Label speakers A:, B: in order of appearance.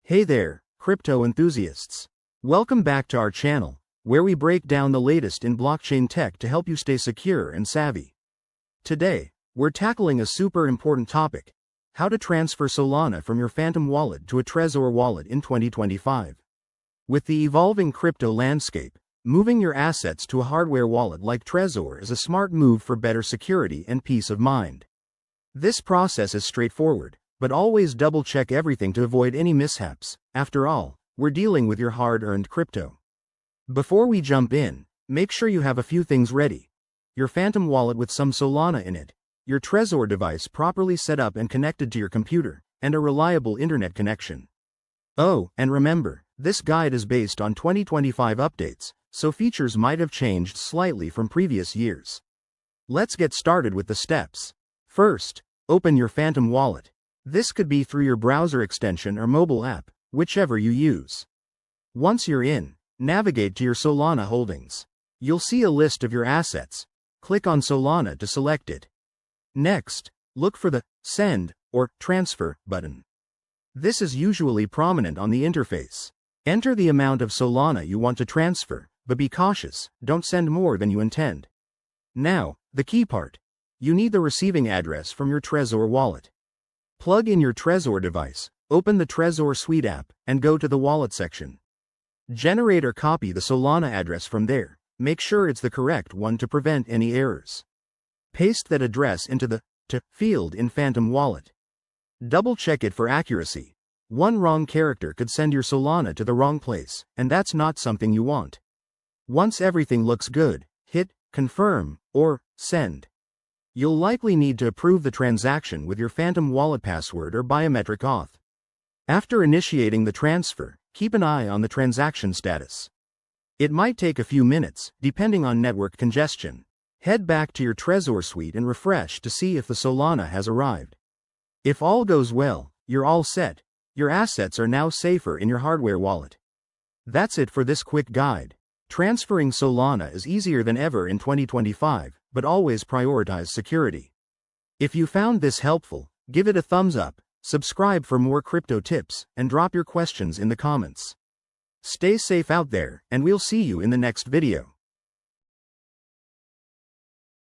A: Hey there, crypto enthusiasts. Welcome back to our channel, where we break down the latest in blockchain tech to help you stay secure and savvy. Today, we're tackling a super important topic: how to transfer Solana from your Phantom wallet to a Trezor wallet in 2025. With the evolving crypto landscape, moving your assets to a hardware wallet like Trezor is a smart move for better security and peace of mind. This process is straightforward, but always double-check everything to avoid any mishaps. After all, we're dealing with your hard-earned crypto. Before we jump in, make sure you have a few things ready: your Phantom wallet with some Solana in it, your Trezor device properly set up and connected to your computer, and a reliable internet connection. Oh, and remember, this guide is based on 2025 updates, so features might have changed slightly from previous years. Let's get started with the steps. First, open your Phantom wallet. This could be through your browser extension or mobile app, whichever you use. Once you're in, navigate to your Solana holdings. You'll see a list of your assets. Click on Solana to select it. Next, look for the Send or Transfer button. This is usually prominent on the interface. Enter the amount of Solana you want to transfer, but be cautious, don't send more than you intend. Now, the key part. You need the receiving address from your Trezor wallet. Plug in your Trezor device, open the Trezor Suite app, and go to the Wallet section. Generate or copy the Solana address from there. Make sure it's the correct one to prevent any errors. Paste that address into the "to" field in Phantom Wallet. Double-check it for accuracy. One wrong character could send your Solana to the wrong place, and that's not something you want. Once everything looks good, hit Confirm or Send. You'll likely need to approve the transaction with your Phantom wallet password or biometric auth. After initiating the transfer, keep an eye on the transaction status. It might take a few minutes, depending on network congestion. Head back to your Trezor suite and refresh to see if the Solana has arrived. If all goes well, you're all set. Your assets are now safer in your hardware wallet. That's it for this quick guide. Transferring Solana is easier than ever in 2025, but always prioritize security. If you found this helpful, give it a thumbs up, subscribe for more crypto tips, and drop your questions in the comments. Stay safe out there, and we'll see you in the next video.